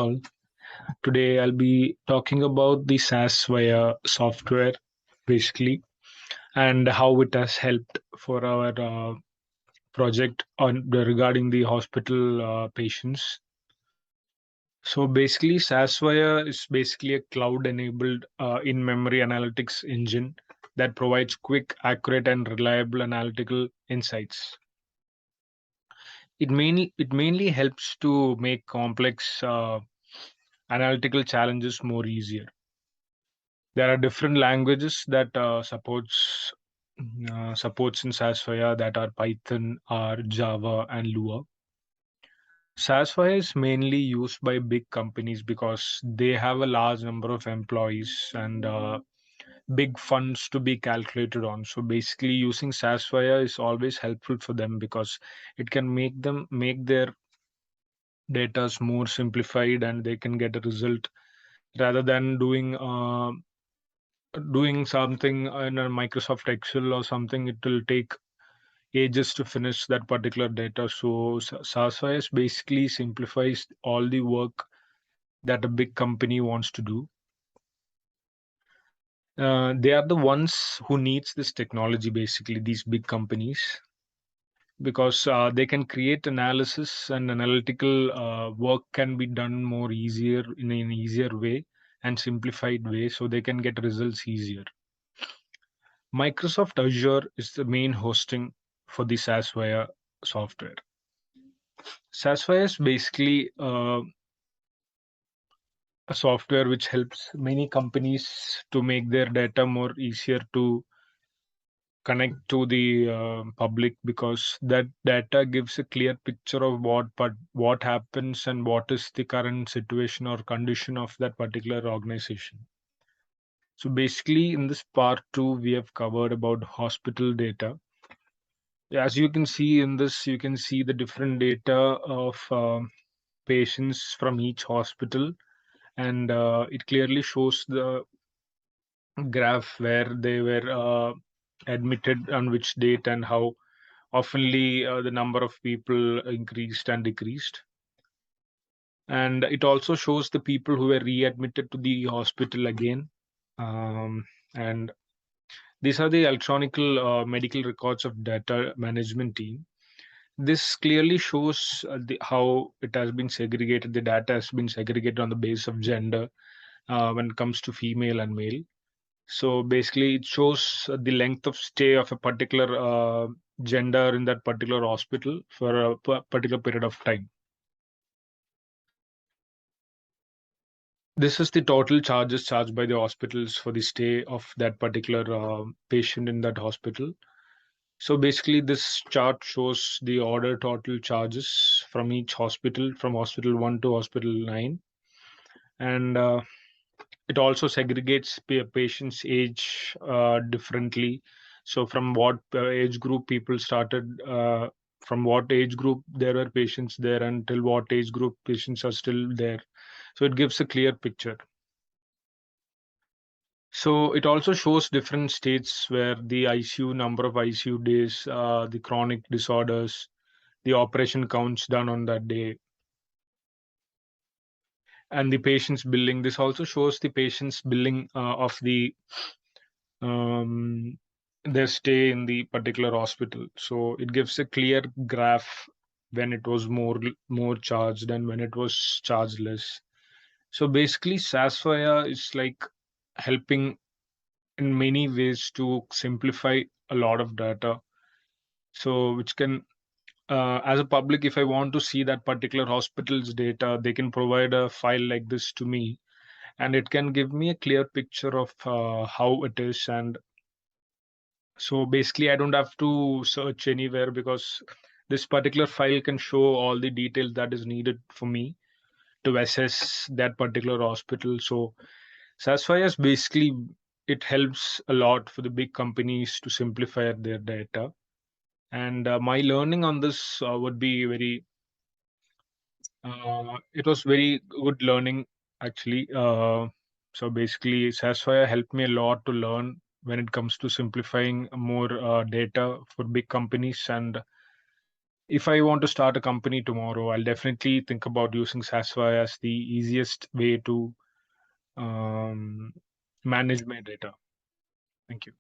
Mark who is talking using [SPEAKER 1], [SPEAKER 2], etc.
[SPEAKER 1] all. Today I'll be talking about the SAS Viya software basically and how it has helped for our project on regarding the hospital patients. So basically, SAS Viya is basically a cloud-enabled in-memory analytics engine that provides quick, accurate, and reliable analytical insights. It mainly helps to make complex analytical challenges more easier. There are different languages that supports in SAS Viya that are Python, R, Java, and Lua. SAS Viya is mainly used by big companies because they have a large number of employees and big funds to be calculated on. So basically, using SAS Viya is always helpful for them because it can make their data more simplified and they can get a result rather than doing something in a Microsoft Excel or something. It will take ages to finish that particular data. So SAS basically simplifies all the work that a big company wants to do. They are the ones who needs this technology, basically these big companies, because they can create analysis and analytical work can be done more easier in an easier way and simplified way, so they can get results easier. Microsoft Azure is the main hosting for the SAS Viya software. SAS Viya is basically a software which helps many companies to make their data more easier to connect to the public, because that data gives a clear picture of what happens and what is the current situation or condition of that particular organization. So basically, in this part two, we have covered about hospital data. As you can see in this, you can see the different data of patients from each hospital, and it clearly shows the graph where they were admitted on which date and how oftenly the number of people increased and decreased. And it also shows the people who were readmitted to the hospital again. And these are the electronical medical records of data management team. This clearly shows how it has been segregated. The data has been segregated on the basis of gender when it comes to female and male. So basically, it shows the length of stay of a particular gender in that particular hospital for a particular period of time. This is the total charges charged by the hospitals for the stay of that particular patient in that hospital. So basically, this chart shows the order total charges from each hospital, from hospital 1 to hospital 9. And it also segregates patients' age differently. So from what age group people started, from what age group there were patients there, until what age group patients are still there. So it gives a clear picture. So it also shows different states where the ICU number of ICU days, the chronic disorders, the operation counts done on that day, and the patient's billing. This also shows the patient's billing of um, their stay in the particular hospital. So it gives a clear graph when it was more charged and when it was charged less. So basically, SASFIA is like helping in many ways to simplify a lot of data. So which can as a public, if I want to see that particular hospital's data, they can provide a file like this to me, and it can give me a clear picture of how it is. And so basically, I don't have to search anywhere because this particular file can show all the details that is needed for me to assess that particular hospital. So SAS basically, it helps a lot for the big companies to simplify their data. And my learning on this would be very it was very good learning actually. So basically, Sasfire helped me a lot to learn when it comes to simplifying more data for big companies, and if I want to start a company tomorrow, I'll definitely think about using SAS Viya as the easiest way to um, manage my data. Thank you.